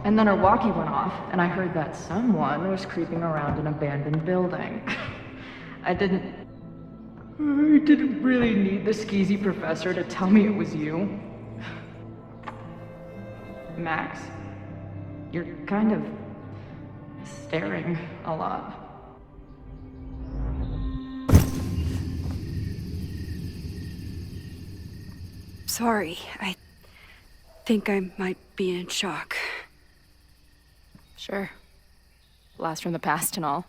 And then her walkie went off, and I heard that someone was creeping around an abandoned building. I didn't really need the skeezy professor to tell me it was you. Max, you're kind of staring a lot. Sorry, I think I might be in shock. Sure. Blast from the past and all.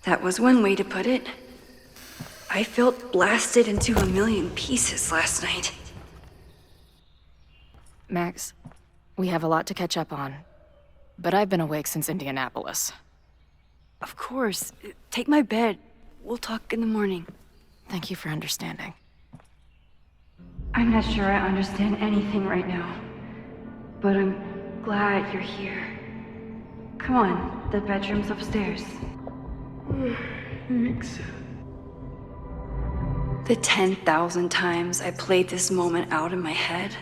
That was one way to put it. I felt blasted into a million pieces last night. Max, we have a lot to catch up on. But I've been awake since Indianapolis. Of course. Take my bed. We'll talk in the morning. Thank you for understanding. I'm not sure I understand anything right now. But I'm glad you're here. Come on, the bedroom's upstairs. Thanks. The 10,000 times I played this moment out in my head,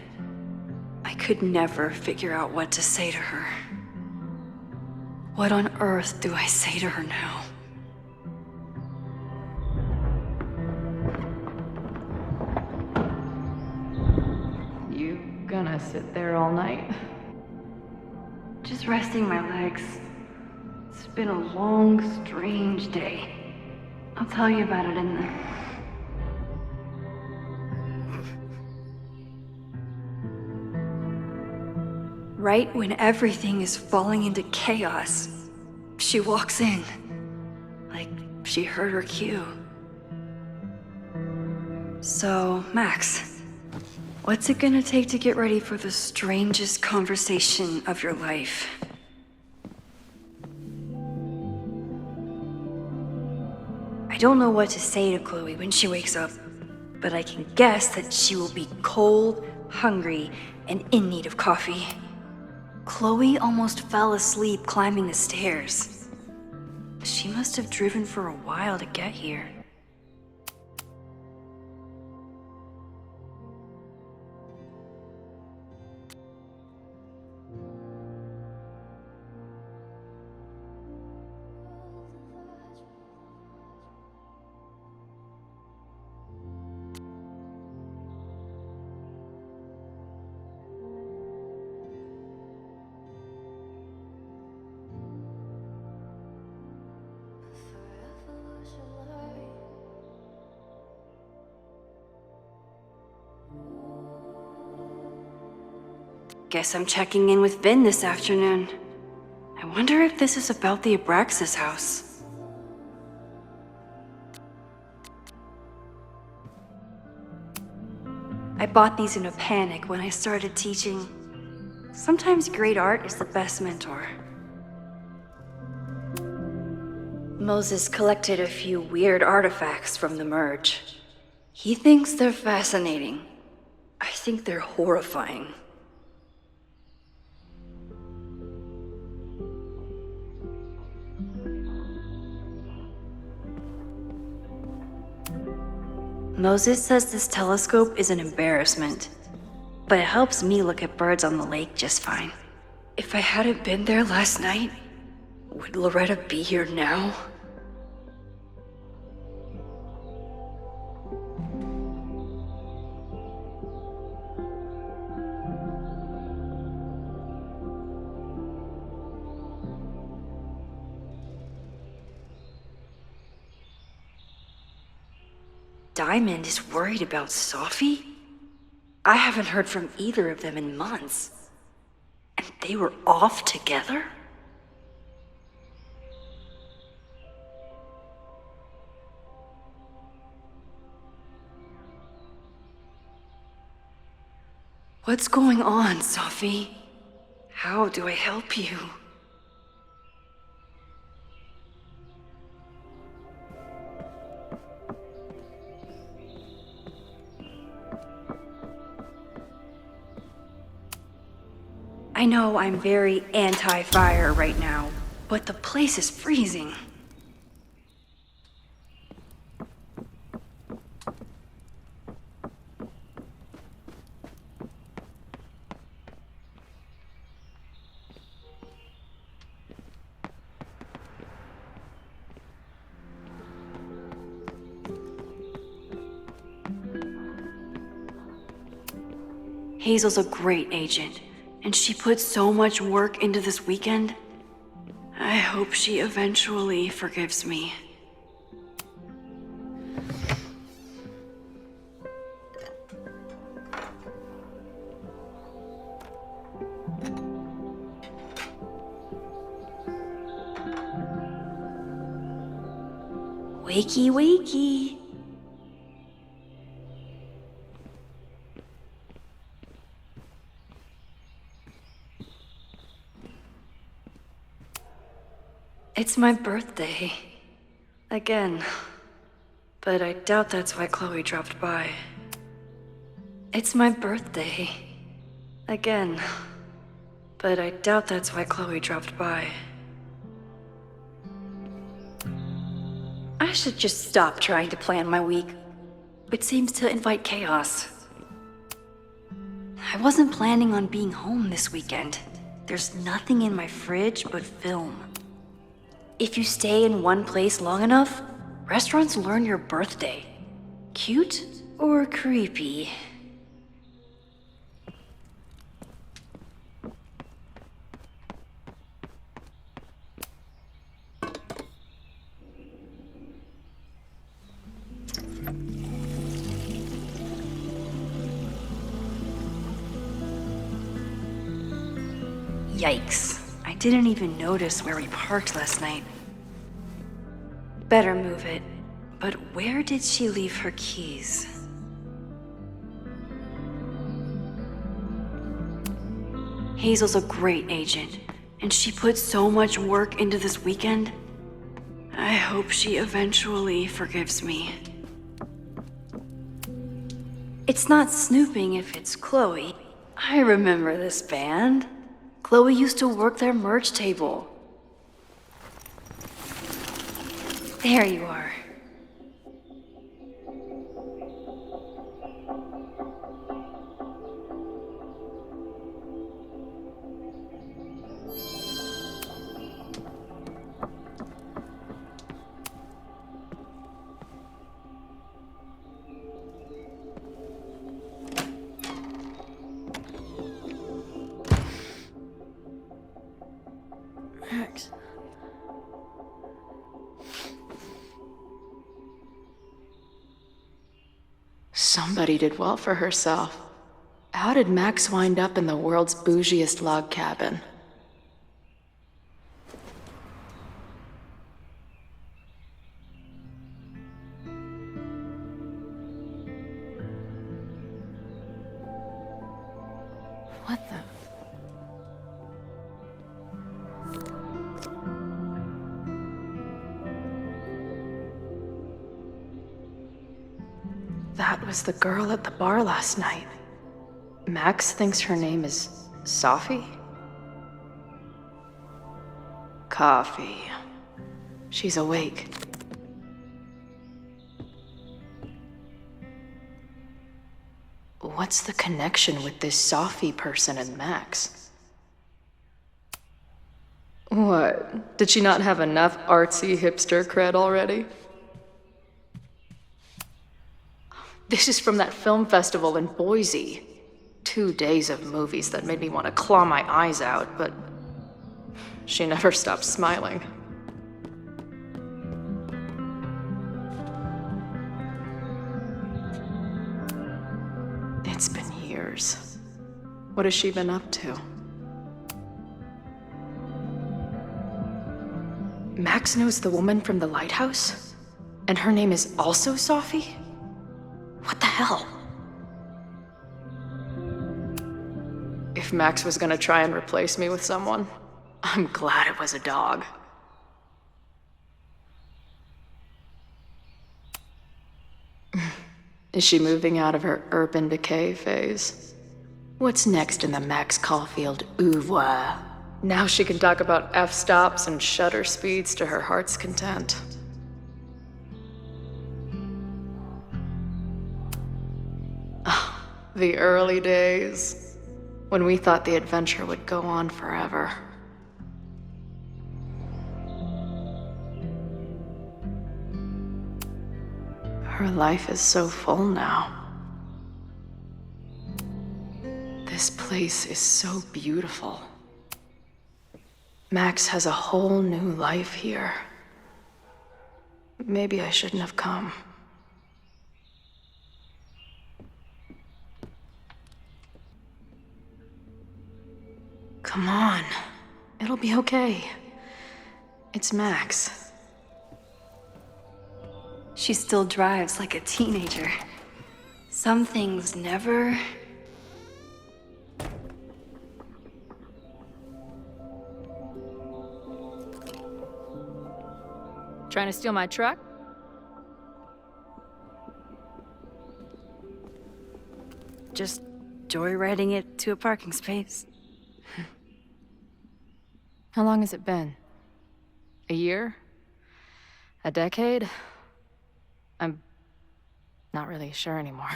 I could never figure out what to say to her. What on earth do I say to her now? You gonna sit there all night? Just resting my legs. It's been a long, strange day. I'll tell you about it in the... Right when everything is falling into chaos, she walks in. Like she heard her cue. So, Max, what's it gonna take to get ready for the strangest conversation of your life? I don't know what to say to Chloe when she wakes up, but I can guess that she will be cold, hungry, and in need of coffee. Chloe almost fell asleep climbing the stairs. She must have driven for a while to get here. Guess I'm checking in with Vin this afternoon. I wonder if this is about the Abraxas house. I bought these in a panic when I started teaching. Sometimes great art is the best mentor. Moses collected a few weird artifacts from the merge. He thinks they're fascinating. I think they're horrifying. Moses says this telescope is an embarrassment, but it helps me look at birds on the lake just fine. If I hadn't been there last night, would Loretta be here now? Diamond is worried about Sophie? I haven't heard from either of them in months. And they were off together? What's going on, Sophie? How do I help you? I know I'm very anti-fire right now, but the place is freezing. Hazel's a great agent, and she put so much work into this weekend. I hope she eventually forgives me. Wakey, wakey. It's my birthday. Again. But I doubt that's why Chloe dropped by. It's my birthday. Again. But I doubt that's why Chloe dropped by. I should just stop trying to plan my week. It seems to invite chaos. I wasn't planning on being home this weekend. There's nothing in my fridge but film. If you stay in one place long enough, restaurants learn your birthday. Cute or creepy? Yikes. I didn't even notice where we parked last night. Better move it. But where did she leave her keys? Hazel's a great agent, and she put so much work into this weekend. I hope she eventually forgives me. It's not snooping if it's Chloe. I remember this band. Chloe used to work their merch table. There you are. Max. Somebody did well for herself. How did Max wind up in the world's bougiest log cabin? What the? That was the girl at the bar last night. Max thinks her name is Sophie? Coffee. She's awake. What's the connection with this Sophie person and Max? What? Did she not have enough artsy hipster cred already? This is from that film festival in Boise. 2 days of movies that made me want to claw my eyes out, but she never stopped smiling. It's been years. What has she been up to? Max knows the woman from the lighthouse? And her name is also Sophie? What the hell? If Max was gonna try and replace me with someone, I'm glad it was a dog. Is she moving out of her urban decay phase? What's next in the Max Caulfield oeuvre? Now she can talk about f-stops and shutter speeds to her heart's content. The early days, when we thought the adventure would go on forever. Her life is so full now. This place is so beautiful. Max has a whole new life here. Maybe I shouldn't have come. Come on. It'll be okay. It's Max. She still drives like a teenager. Some things never... Trying to steal my truck? Just joyriding it to a parking space. How long has it been? A year? A decade? I'm not really sure anymore.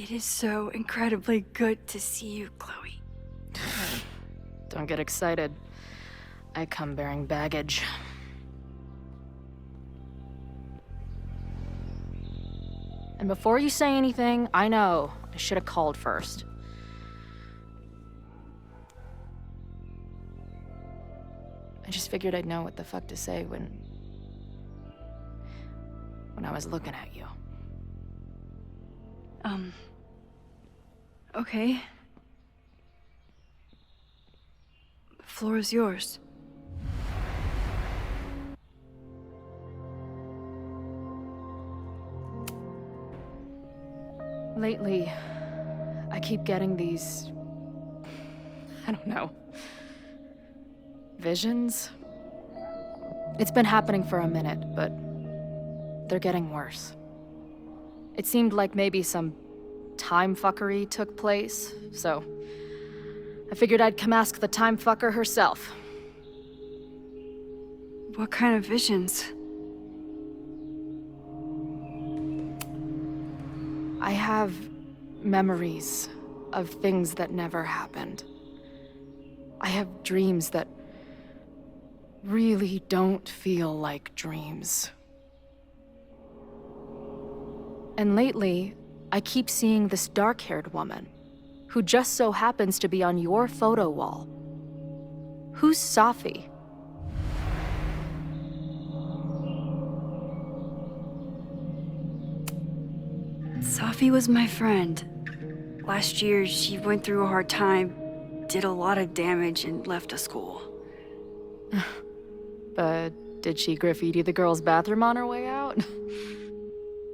It is so incredibly good to see you, Chloe. Don't get excited. I come bearing baggage. And before you say anything, I know I should have called first. I just figured I'd know what the fuck to say when I was looking at you. Okay. The floor is yours. Lately, I keep getting these... I don't know. Visions? It's been happening for a minute, but they're getting worse. It seemed like maybe some time fuckery took place, so I figured I'd come ask the time fucker herself. What kind of visions? I have memories of things that never happened. I have dreams that really don't feel like dreams. And lately, I keep seeing this dark-haired woman, who just so happens to be on your photo wall. Who's Safi? Safi was my friend. Last year, she went through a hard time, did a lot of damage, and left the school. But did she graffiti the girls' bathroom on her way out?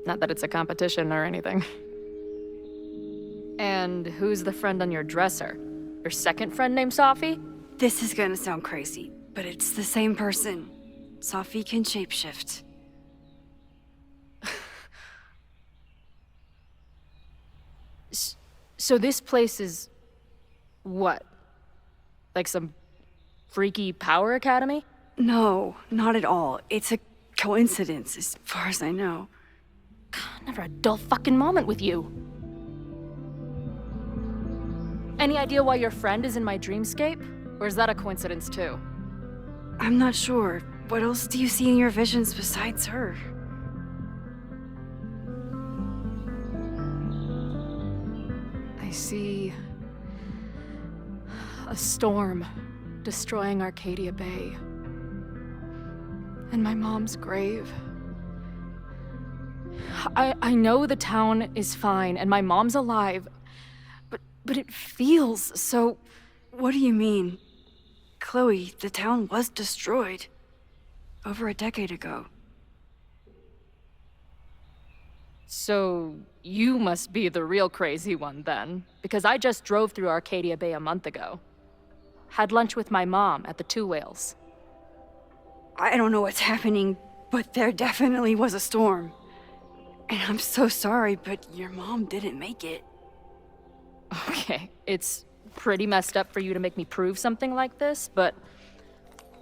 Not that it's a competition or anything. And who's the friend on your dresser? Your second friend named Safi? This is gonna sound crazy, but it's the same person. Safi can shapeshift. So this place is... what? Like some freaky power academy? No, not at all. It's a coincidence, as far as I know. Never a dull fucking moment with you. Any idea why your friend is in my dreamscape? Or is that a coincidence too? I'm not sure. What else do you see in your visions besides her? I see... a storm destroying Arcadia Bay. And my mom's grave. I know the town is fine and my mom's alive, but it feels so... What do you mean? Chloe, the town was destroyed. Over a decade ago. So you must be the real crazy one then, because I just drove through Arcadia Bay a month ago. Had lunch with my mom at the Two Whales. I don't know what's happening, but there definitely was a storm. And I'm so sorry, but your mom didn't make it. Okay, it's pretty messed up for you to make me prove something like this, but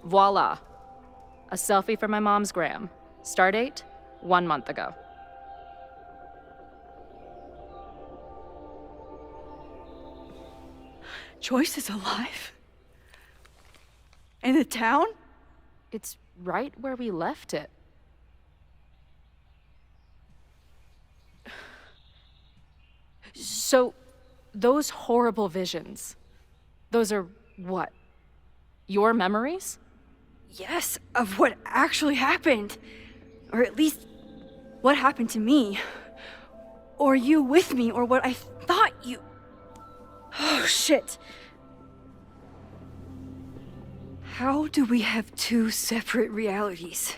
voila. A selfie for my mom's gram. Stardate, 1 month ago. Joyce is alive? In the town? It's right where we left it. So, those horrible visions, those are what? Your memories? Yes, of what actually happened. Or at least, what happened to me. Or you with me, or what I thought you... Oh, shit. How do we have two separate realities?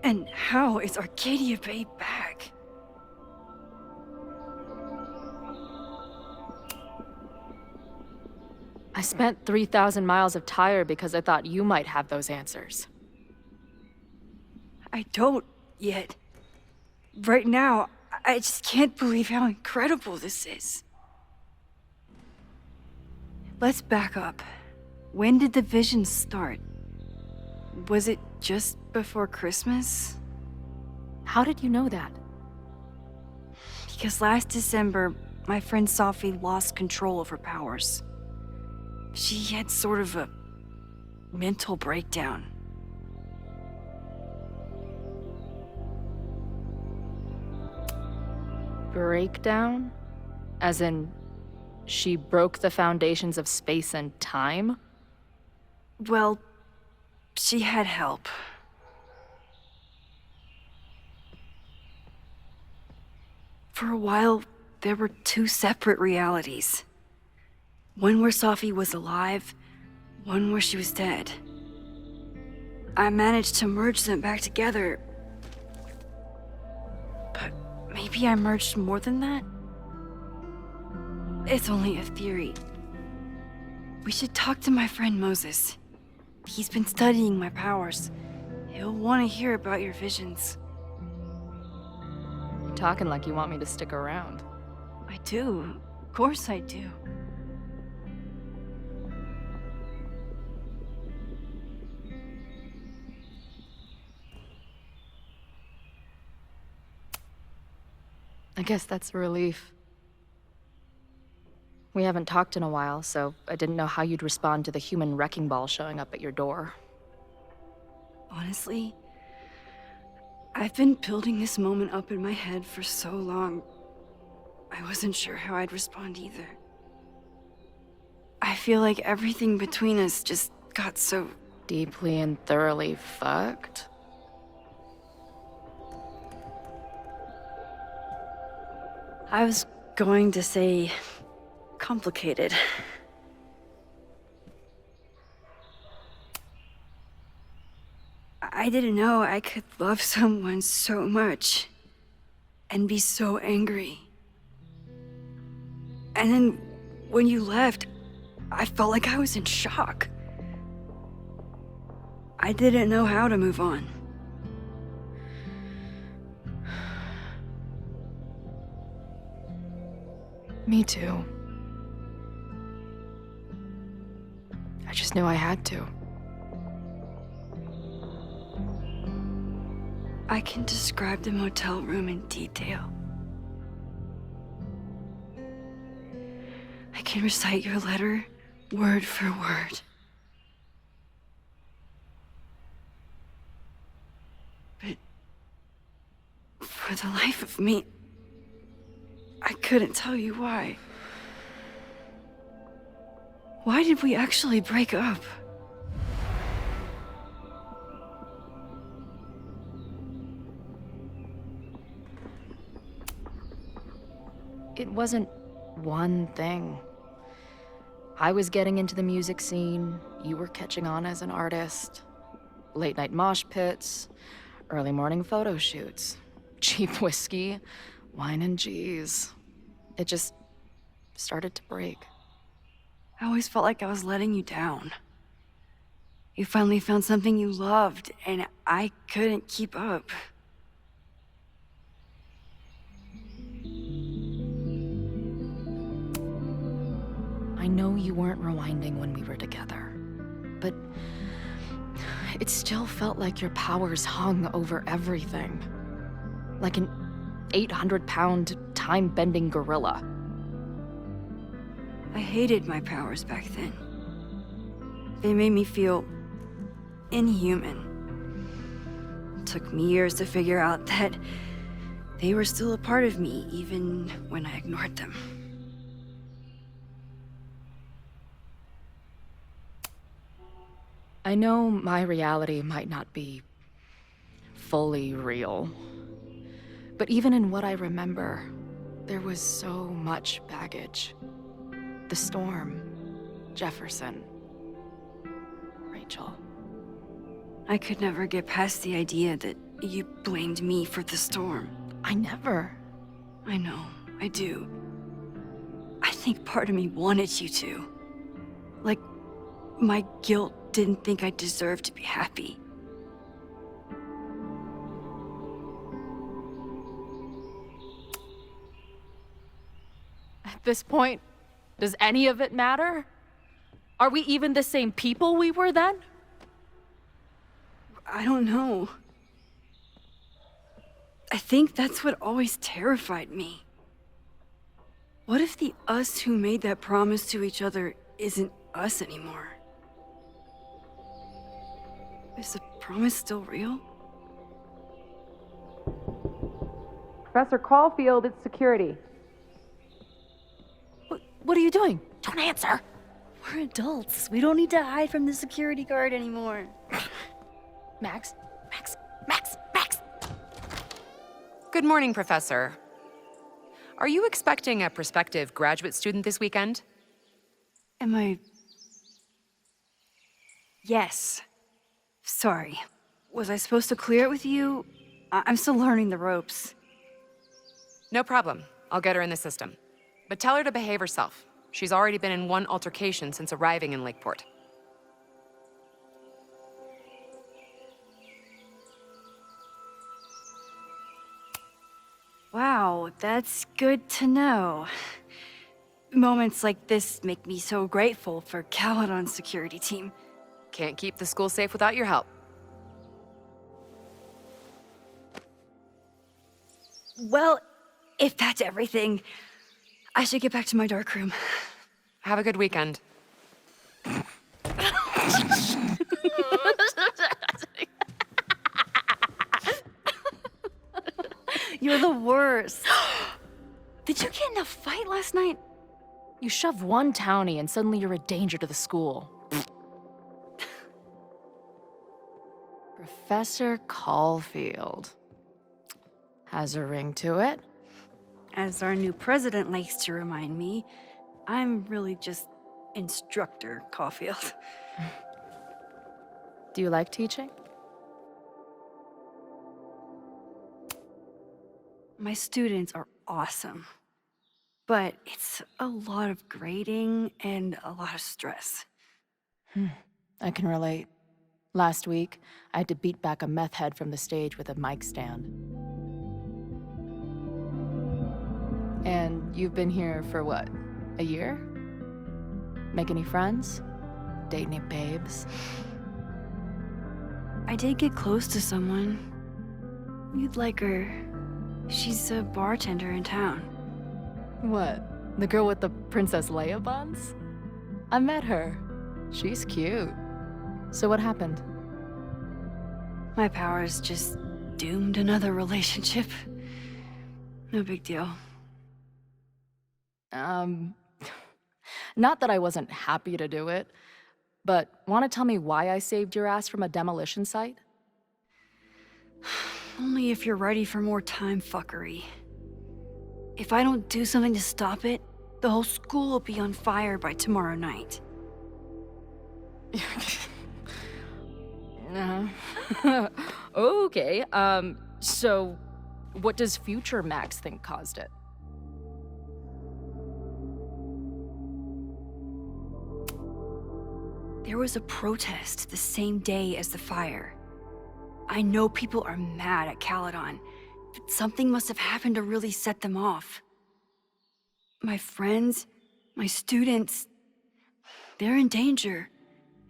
And how is Arcadia Bay back? I spent 3,000 miles of tire because I thought you might have those answers. I don't yet. Right now, I just can't believe how incredible this is. Let's back up. When did the visions start? Was it just before Christmas? How did you know that? Because last December, my friend Sophie lost control of her powers. She had sort of a mental breakdown. Breakdown? As in, she broke the foundations of space and time? Well, she had help. For a while, there were two separate realities. One where Sophie was alive, one where she was dead. I managed to merge them back together. But maybe I merged more than that? It's only a theory. We should talk to my friend Moses. He's been studying my powers. He'll want to hear about your visions. You're talking like you want me to stick around. I do. Of course I do. I guess that's a relief. We haven't talked in a while, so I didn't know how you'd respond to the human wrecking ball showing up at your door. Honestly, I've been building this moment up in my head for so long. I wasn't sure how I'd respond either. I feel like everything between us just got so... Deeply and thoroughly fucked? I was going to say... complicated. I didn't know I could love someone so much and be so angry. And then when you left, I felt like I was in shock. I didn't know how to move on. Me too. I just knew I had to. I can describe the motel room in detail. I can recite your letter word for word. But for the life of me, I couldn't tell you why. Why did we actually break up? It wasn't one thing. I was getting into the music scene, you were catching on as an artist. Late night mosh pits, early morning photo shoots, cheap whiskey, wine and cheese. It just started to break. I always felt like I was letting you down. You finally found something you loved, and I couldn't keep up. I know you weren't rewinding when we were together, but it still felt like your powers hung over everything. Like an 800-pound, time-bending gorilla. I hated my powers back then. They made me feel inhuman. It took me years to figure out that they were still a part of me, even when I ignored them. I know my reality might not be fully real, but even in what I remember, there was so much baggage. The storm, Jefferson, Rachel. I could never get past the idea that you blamed me for the storm. I never. I know, I do. I think part of me wanted you to. Like, my guilt didn't think I deserved to be happy. At this point, does any of it matter? Are we even the same people we were then? I don't know. I think that's what always terrified me. What if the us who made that promise to each other isn't us anymore? Is the promise still real? Professor Caulfield, it's security. What are you doing? Don't answer. We're adults. We don't need to hide from the security guard anymore. Max. Good morning, Professor. Are you expecting a prospective graduate student this weekend? Am I... Yes. Sorry. Was I supposed to clear it with you? I'm still learning the ropes. No problem. I'll get her in the system. But tell her to behave herself. She's already been in one altercation since arriving in Lakeport. Wow, that's good to know. Moments like this make me so grateful for Caledon's security team. Can't keep the school safe without your help. Well, if that's everything, I should get back to my dark room. Have a good weekend. You're the worst. Did you get in a fight last night? You shove one townie and suddenly you're a danger to the school. Professor Caulfield. Has a ring to it. As our new president likes to remind me, I'm really just Instructor Caulfield. Do you like teaching? My students are awesome, but it's a lot of grading and a lot of stress. I can relate. Last week, I had to beat back a meth head from the stage with a mic stand. And you've been here for what, a year? Make any friends? Date any babes? I did get close to someone. You'd like her. She's a bartender in town. What? The girl with the Princess Leia buns? I met her. She's cute. So what happened? My powers just doomed another relationship. No big deal. Not that I wasn't happy to do it, but want to tell me why I saved your ass from a demolition site? Only if you're ready for more time fuckery. If I don't do something to stop it, the whole school will be on fire by tomorrow night. Okay, so what does future Max think caused it? There was a protest the same day as the fire. I know people are mad at Caledon, but something must have happened to really set them off. My friends, my students, they're in danger.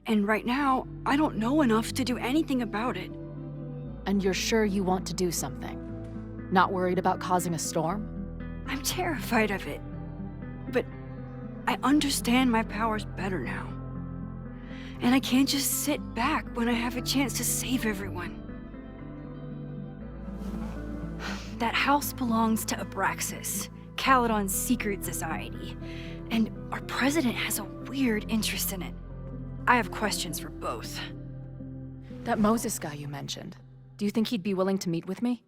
And right now, I don't know enough to do anything about it. And you're sure you want to do something? Not worried about causing a storm? I'm terrified of it. But I understand my powers better now. And I can't just sit back when I have a chance to save everyone. That house belongs to Abraxas, Caledon's secret society. And our president has a weird interest in it. I have questions for both. That Moses guy you mentioned. Do you think he'd be willing to meet with me?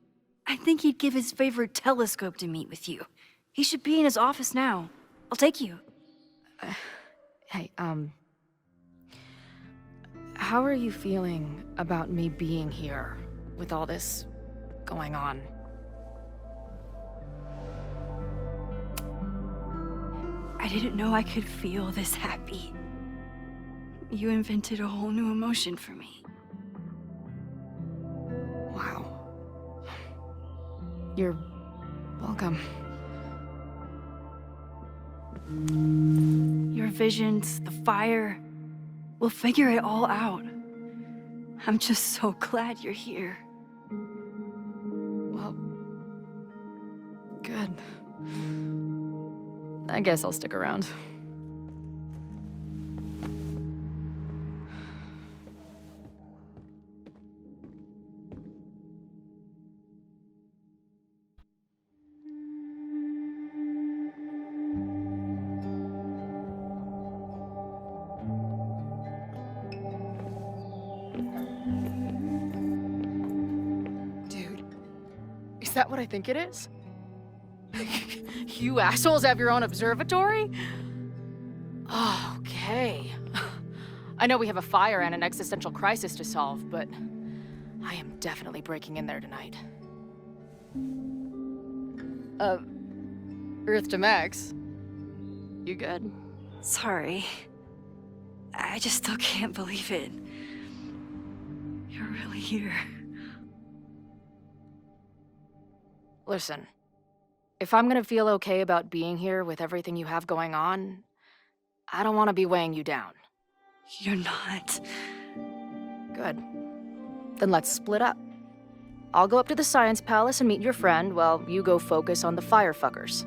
I think he'd give his favorite telescope to meet with you. He should be in his office now. I'll take you. Hey, how are you feeling about me being here with all this going on? I didn't know I could feel this happy. You invented a whole new emotion for me. Wow. You're welcome. Your visions, the fire, we'll figure it all out. I'm just so glad you're here. Well, good. I guess I'll stick around. Dude, is that what I think it is? You assholes have your own observatory? Oh, okay. I know we have a fire and an existential crisis to solve, but I am definitely breaking in there tonight. Earth to Max. You good? Sorry. I just still can't believe it. You're really here. Listen, if I'm gonna feel okay about being here with everything you have going on, I don't want to be weighing you down. You're not. Good. Then let's split up. I'll go up to the Science Palace and meet your friend while you go focus on the firefuckers.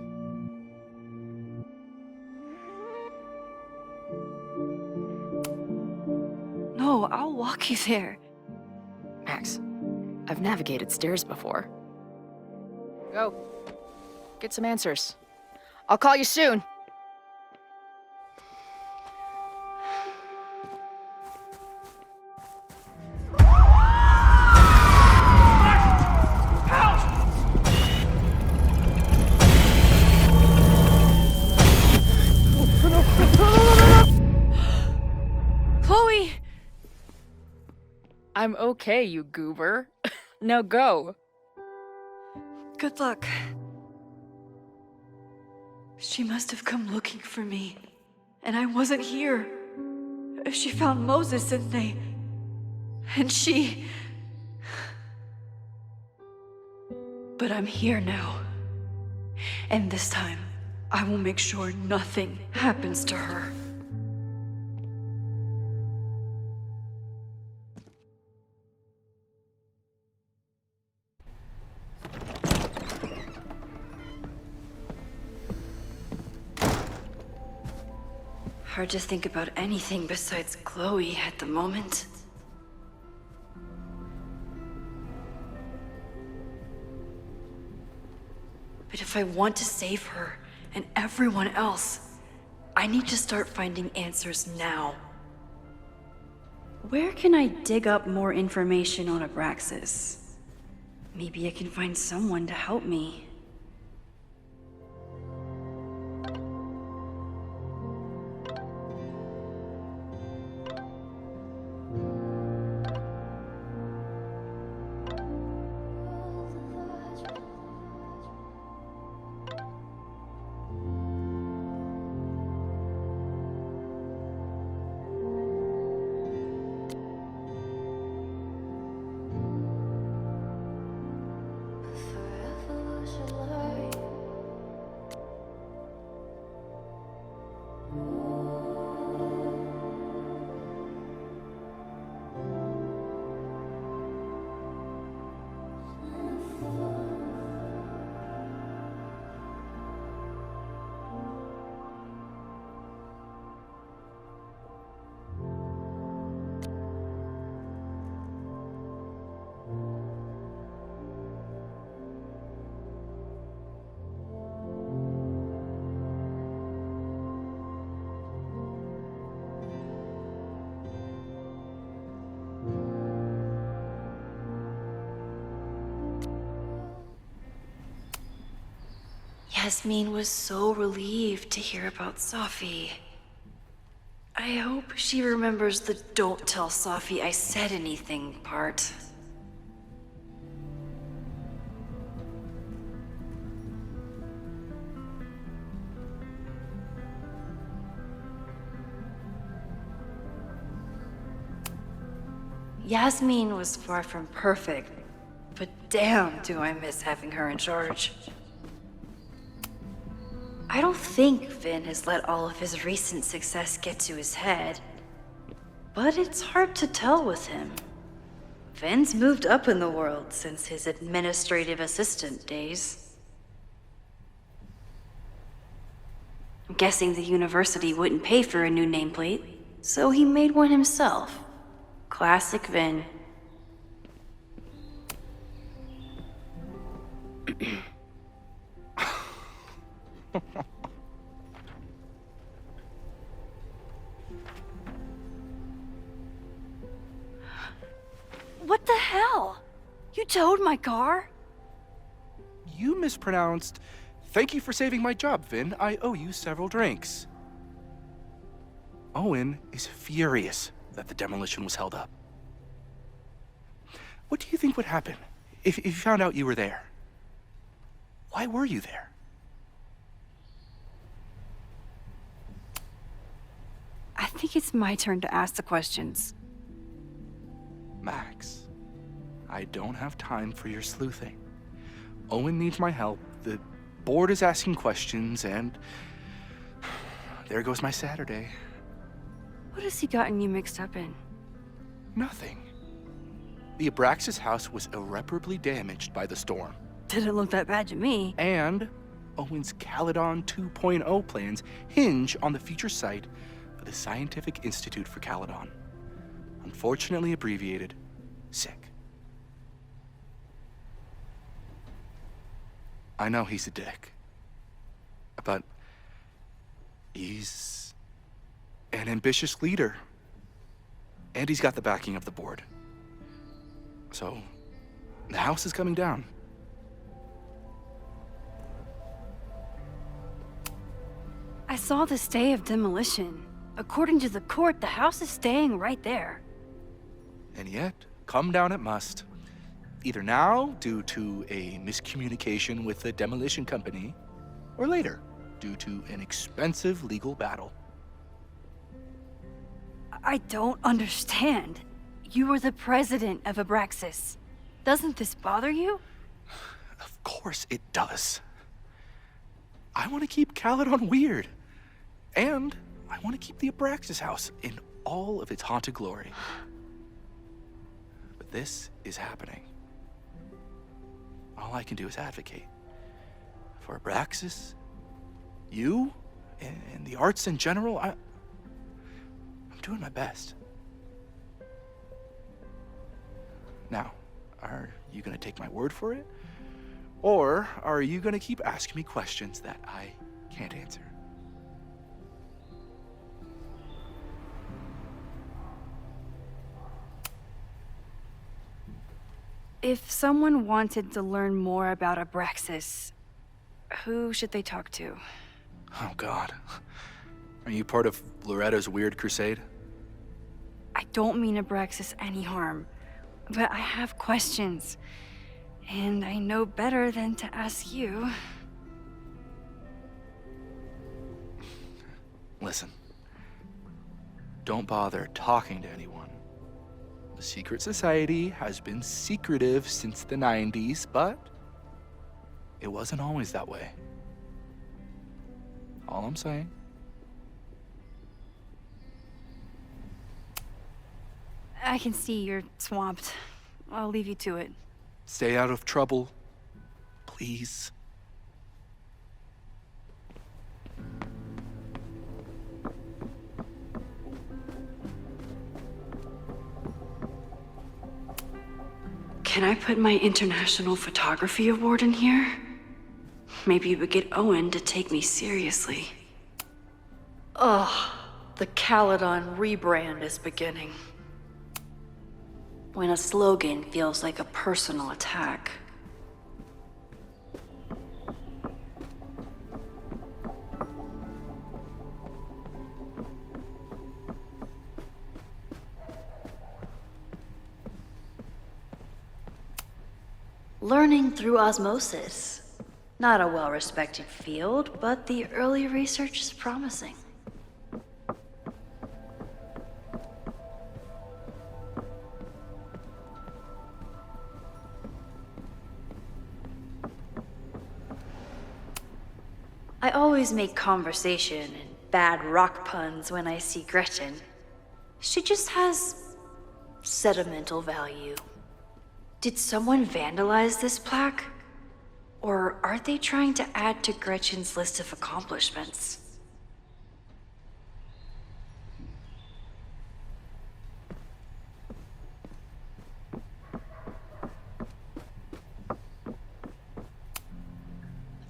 No, I'll walk you there. Max, I've navigated stairs before. Go. Get some answers. I'll call you soon. Chloe! I'm okay, you goober. Now go. Good luck. She must have come looking for me, and I wasn't here. She found Moses, and she... But I'm here now. And this time, I will make sure nothing happens to her. Hard to think about anything besides Chloe at the moment. But if I want to save her and everyone else, I need to start finding answers now. Where can I dig up more information on Abraxas? Maybe I can find someone to help me. Yasmin was so relieved to hear about Safi. I hope she remembers the "don't tell Safi I said anything" part. Yasmin was far from perfect, but damn do I miss having her in charge. I don't think Vin has let all of his recent success get to his head, but it's hard to tell with him. Vin's moved up in the world since his administrative assistant days. I'm guessing the university wouldn't pay for a new nameplate, so he made one himself. Classic Vin. What the hell? You towed my car? You mispronounced. Thank you for saving my job, Vin. I owe you several drinks. Owen is furious that the demolition was held up. What do you think would happen if you found out you were there? Why were you there? I think it's my turn to ask the questions. Max, I don't have time for your sleuthing. Owen needs my help, the board is asking questions, and there goes my Saturday. What has he gotten you mixed up in? Nothing. The Abraxas house was irreparably damaged by the storm. Didn't look that bad to me. And Owen's Caledon 2.0 plans hinge on the future site of the Scientific Institute for Caledon. Unfortunately abbreviated, SICK. I know he's a dick, but he's an ambitious leader. And he's got the backing of the board. So, the house is coming down. I saw the stay of demolition. According to the court, the house is staying right there. And yet, come down it must. Either now, due to a miscommunication with the demolition company, or later, due to an expensive legal battle. I don't understand. You were the president of Abraxas. Doesn't this bother you? Of course it does. I want to keep Caledon weird. And I want to keep the Abraxas house in all of its haunted glory. But this is happening. All I can do is advocate. For Abraxas, you, and the arts in general, I'm doing my best. Now, are you gonna take my word for it? Or are you gonna keep asking me questions that I can't answer? If someone wanted to learn more about Abraxas, who should they talk to? Oh God. Are you part of Loretta's weird crusade? I don't mean Abraxas any harm, but I have questions, and I know better than to ask you. Listen, don't bother talking to anyone. The secret society has been secretive since the 90s, but it wasn't always that way. All I'm saying. I can see you're swamped. I'll leave you to it. Stay out of trouble, please. Can I put my International Photography Award in here? Maybe it would get Owen to take me seriously. Ugh, the Caledon rebrand is beginning. When a slogan feels like a personal attack. Learning through osmosis. Not a well-respected field, but the early research is promising. I always make conversation and bad rock puns when I see Gretchen. She just has sentimental value. Did someone vandalize this plaque? Or are they trying to add to Gretchen's list of accomplishments?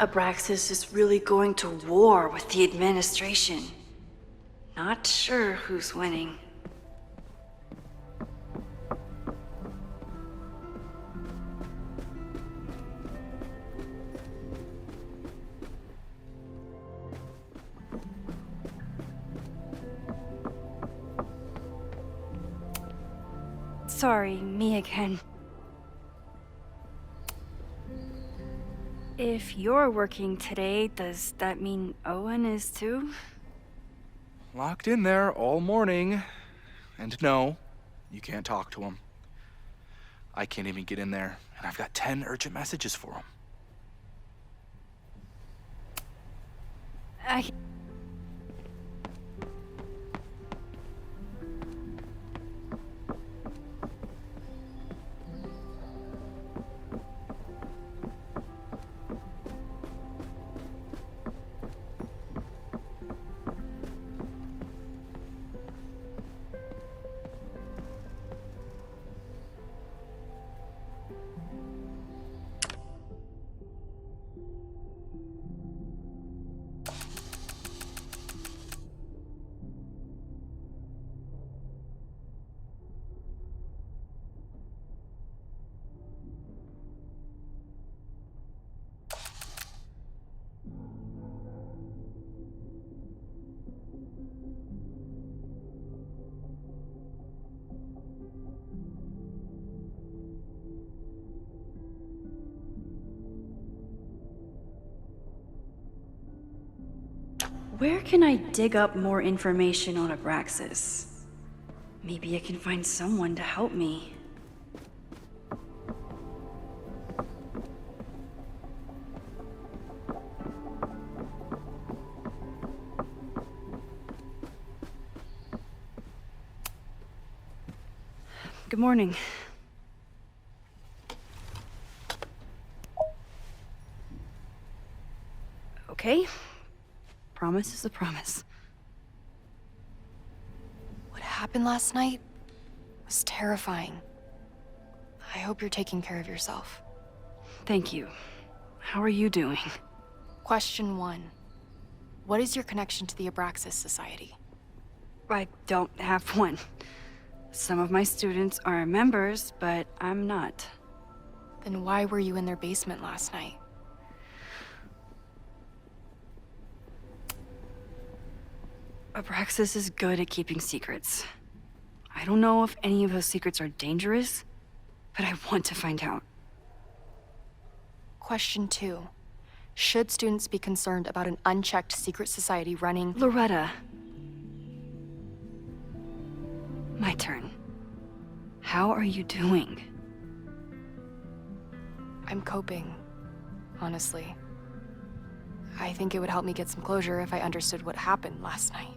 Abraxas is really going to war with the administration. Not sure who's winning. Sorry, me again. If you're working today, does that mean Owen is too? Locked in there all morning. And no, you can't talk to him. I can't even get in there, and I've got 10 urgent messages for him. Where can I dig up more information on Abraxas? Maybe I can find someone to help me. Good morning. Okay. Promise is a promise. What happened last night was terrifying. I hope you're taking care of yourself. Thank you. How are you doing? Question 1. What is your connection to the Abraxas Society? I don't have one. Some of my students are members, but I'm not. Then why were you in their basement last night? Abraxas is good at keeping secrets. I don't know if any of those secrets are dangerous, but I want to find out. Question 2. Should students be concerned about an unchecked secret society running— Loretta. My turn. How are you doing? I'm coping, honestly. I think it would help me get some closure if I understood what happened last night.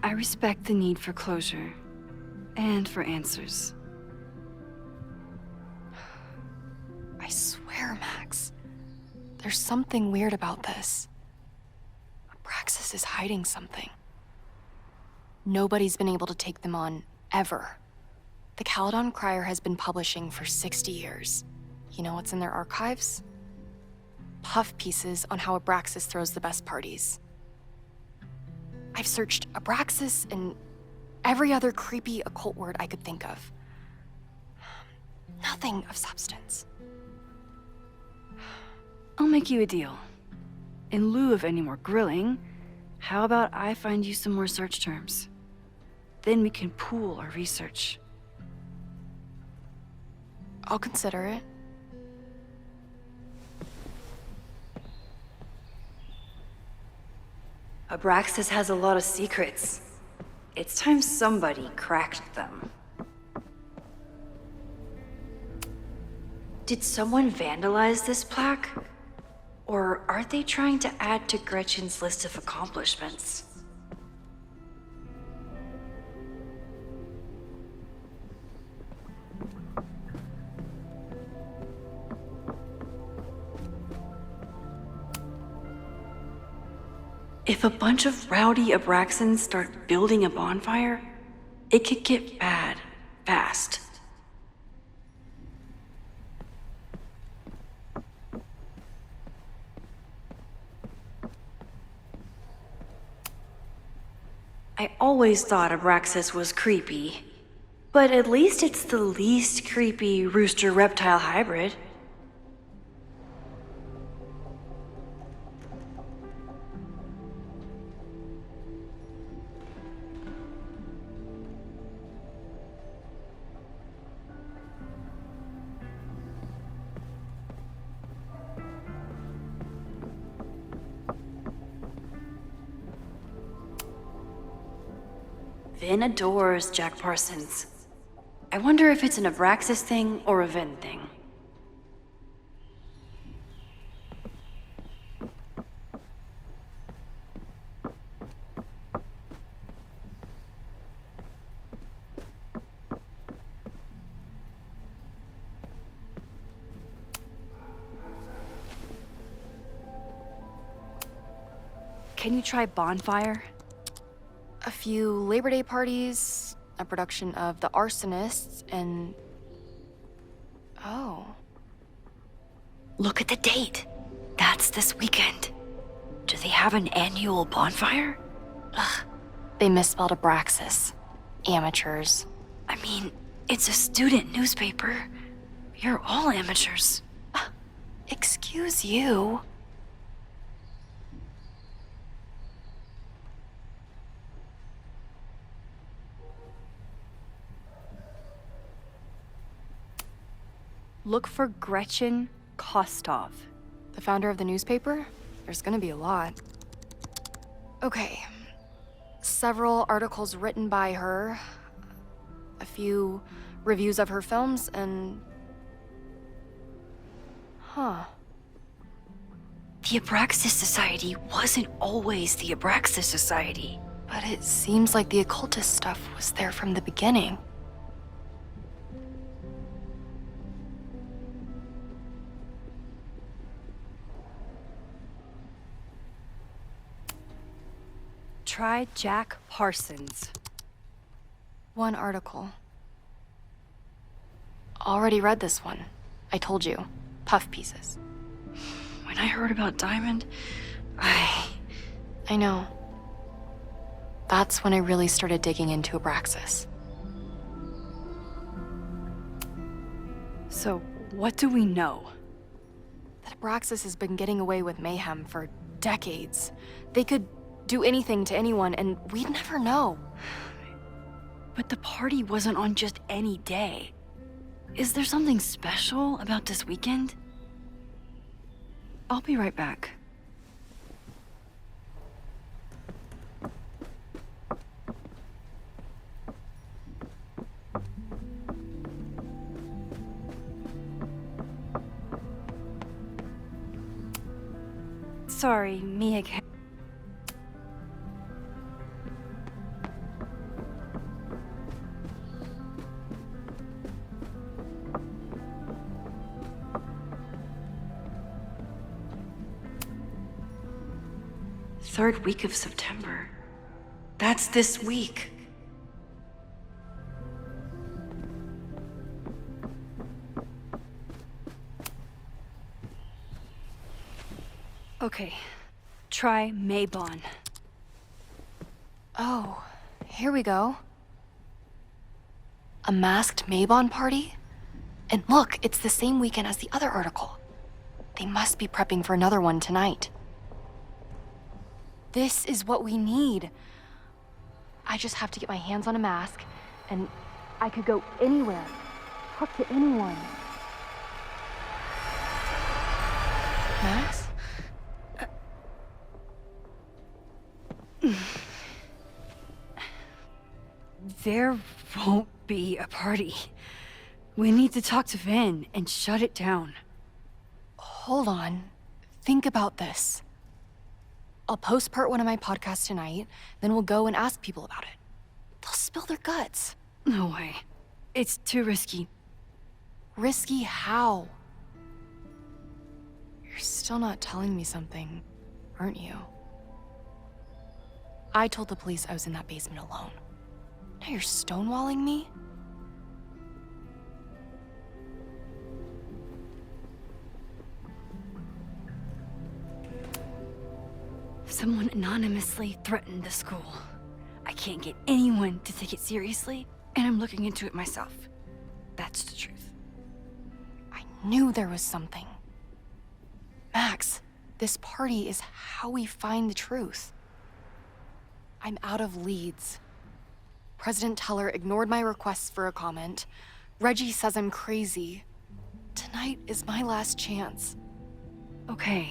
I respect the need for closure and for answers. I swear, Max, there's something weird about this. Abraxas is hiding something. Nobody's been able to take them on, ever. The Caledon Crier has been publishing for 60 years. You know what's in their archives? Puff pieces on how Abraxas throws the best parties. I've searched Abraxas and every other creepy occult word I could think of. Nothing of substance. I'll make you a deal. In lieu of any more grilling, how about I find you some more search terms? Then we can pool our research. I'll consider it. Abraxas has a lot of secrets. It's time somebody cracked them. Did someone vandalize this plaque? Or are they trying to add to Gretchen's list of accomplishments? If a bunch of rowdy Abraxans start building a bonfire, it could get bad fast. I always thought Abraxas was creepy, but at least it's the least creepy rooster-reptile hybrid. Vin adores Jack Parsons. I wonder if it's an Abraxas thing or a Vin thing. Can you try bonfire? A few Labor Day parties, a production of The Arsonists, and... Oh. Look at the date. That's this weekend. Do they have an annual bonfire? Ugh. They misspelled Abraxas. Amateurs. I mean, it's a student newspaper. You're all amateurs. Excuse you. Look for Gretchen Kostov. The founder of the newspaper? There's gonna be a lot. Okay. Several articles written by her. A few reviews of her films, and... Huh. The Abraxas Society wasn't always the Abraxas Society. But it seems like the occultist stuff was there from the beginning. Try Jack Parsons. One article. Already read this one. I told you. Puff pieces. When I heard about Diamond, I know. That's when I really started digging into Abraxas. So, what do we know? That Abraxas has been getting away with mayhem for decades. They could do anything to anyone, and we'd never know. But the party wasn't on just any day. Is there something special about this weekend? I'll be right back. Sorry, me again. Third week of September. That's this week. Okay, try Maybon. Oh, here we go. A masked Maybon party? And look, it's the same weekend as the other article. They must be prepping for another one tonight. This is what we need. I just have to get my hands on a mask, and I could go anywhere, talk to anyone. Max? There won't be a party. We need to talk to Vin and shut it down. Hold on. Think about this. I'll post part 1 of my podcast tonight, then we'll go and ask people about it. They'll spill their guts. No way. It's too risky. Risky how? You're still not telling me something, aren't you? I told the police I was in that basement alone. Now you're stonewalling me? Someone anonymously threatened the school. I can't get anyone to take it seriously, and I'm looking into it myself. That's the truth. I knew there was something. Max, this party is how we find the truth. I'm out of leads. President Teller ignored my requests for a comment. Reggie says I'm crazy. Tonight is my last chance. Okay.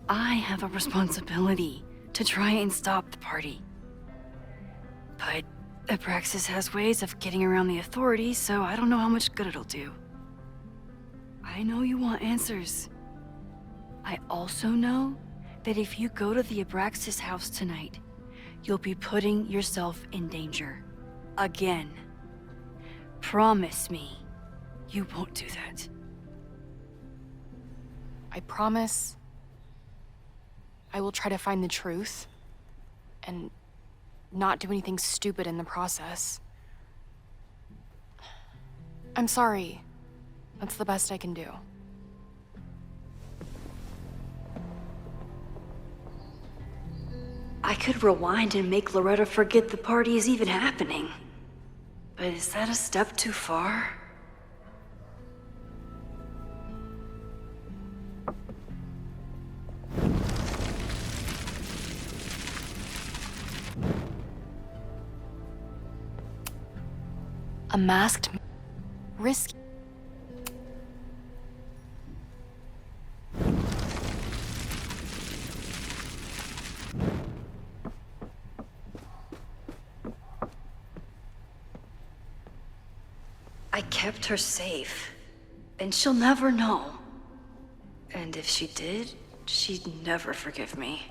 I have a responsibility to try and stop the party. But Abraxas has ways of getting around the authorities, so I don't know how much good it'll do. I know you want answers. I also know that if you go to the Abraxas house tonight, you'll be putting yourself in danger. Again. Promise me you won't do that. I promise I will try to find the truth and not do anything stupid in the process. I'm sorry. That's the best I can do. I could rewind and make Loretta forget the party is even happening. But is that a step too far? A masked risk. I kept her safe, and she'll never know. And if she did, she'd never forgive me.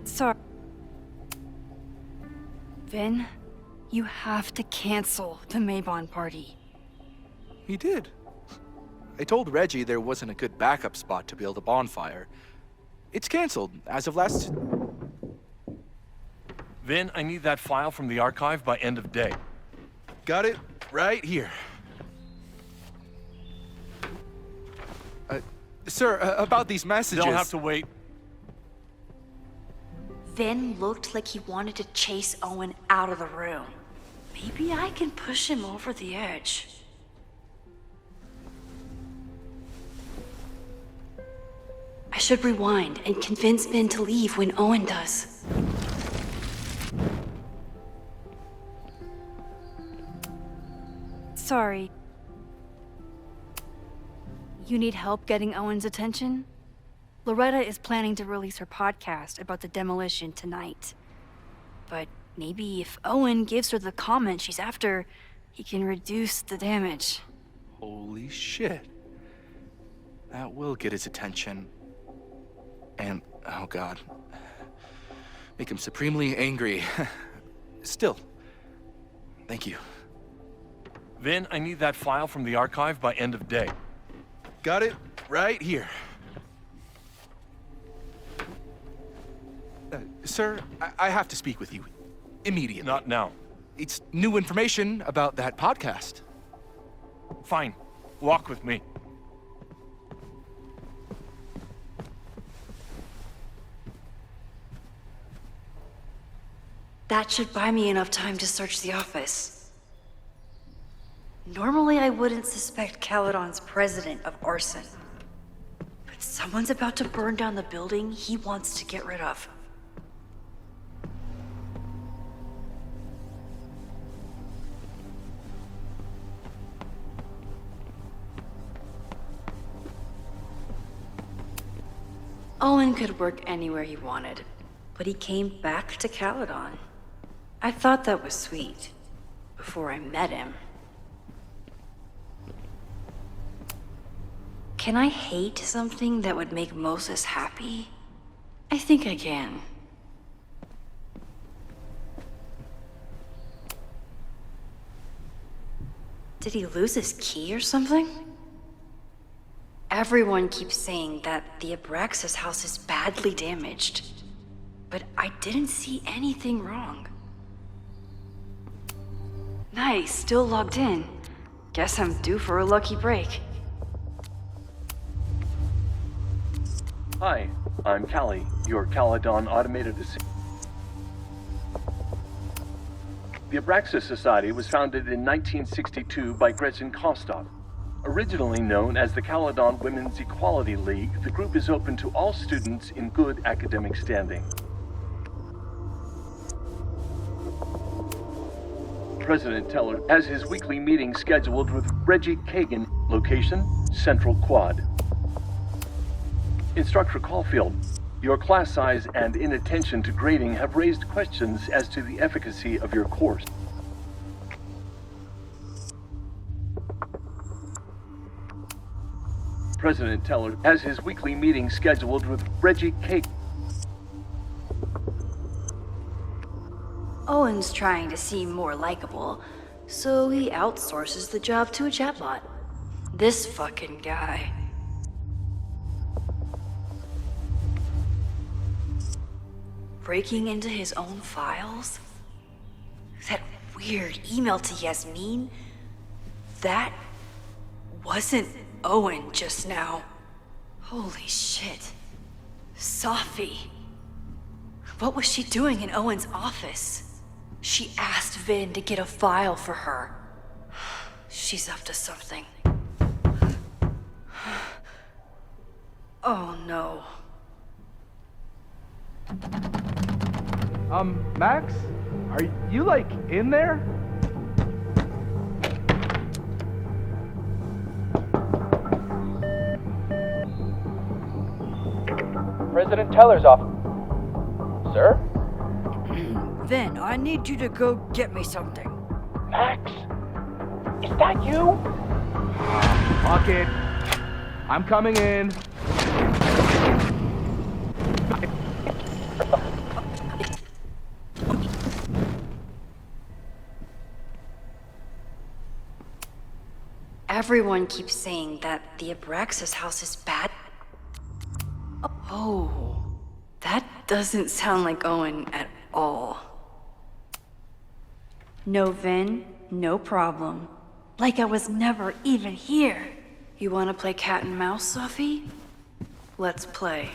Sorry. Vin, you have to cancel the Maybon party. He did. I told Reggie there wasn't a good backup spot to build a bonfire. It's canceled as of last... Vin, I need that file from the archive by end of day. Got it right here. Sir, about these messages... They'll have to wait. Vin looked like he wanted to chase Owen out of the room. Maybe I can push him over the edge. I should rewind and convince Vin to leave when Owen does. Sorry. You need help getting Owen's attention? Loretta is planning to release her podcast about the demolition tonight. But maybe if Owen gives her the comment she's after, he can reduce the damage. Holy shit. That will get his attention. And, oh god, make him supremely angry. Still, thank you. Vin, I need that file from the archive by end of day. Got it right here. Sir, I have to speak with you immediately. Not now. It's new information about that podcast. Fine. Walk with me. That should buy me enough time to search the office. Normally, I wouldn't suspect Caledon's president of arson. But someone's about to burn down the building he wants to get rid of. Owen could work anywhere he wanted, but he came back to Caledon. I thought that was sweet, before I met him. Can I hate something that would make Moses happy? I think I can. Did he lose his key or something? Everyone keeps saying that the Abraxas house is badly damaged, but I didn't see anything wrong. Nice, still logged in. Guess I'm due for a lucky break. Hi, I'm Callie, your Caledon automated assistant. The Abraxas Society was founded in 1962 by Gretchen Kostov. Originally known as the Caledon Women's Equality League, the group is open to all students in good academic standing. President Teller has his weekly meeting scheduled with Reggie Kagan. Location, Central Quad. Instructor Caulfield, your class size and inattention to grading have raised questions as to the efficacy of your course. President Teller has his weekly meeting scheduled with Reggie Kagan. Owen's trying to seem more likable, so he outsources the job to a chatbot. This fucking guy. Breaking into his own files? That weird email to Yasmin? That wasn't Owen just now. Holy shit. Sophie. What was she doing in Owen's office? She asked Vin to get a file for her. She's up to something. Oh no. Max? Are you, like, in there? President Teller's office. Sir? Vin, I need you to go get me something. Max? Is that you? Fuck it. I'm coming in. Everyone keeps saying that the Abraxas house is bad. Oh, that doesn't sound like Owen at all. No Vin, no problem. Like I was never even here. You wanna play cat and mouse, Sophie? Let's play.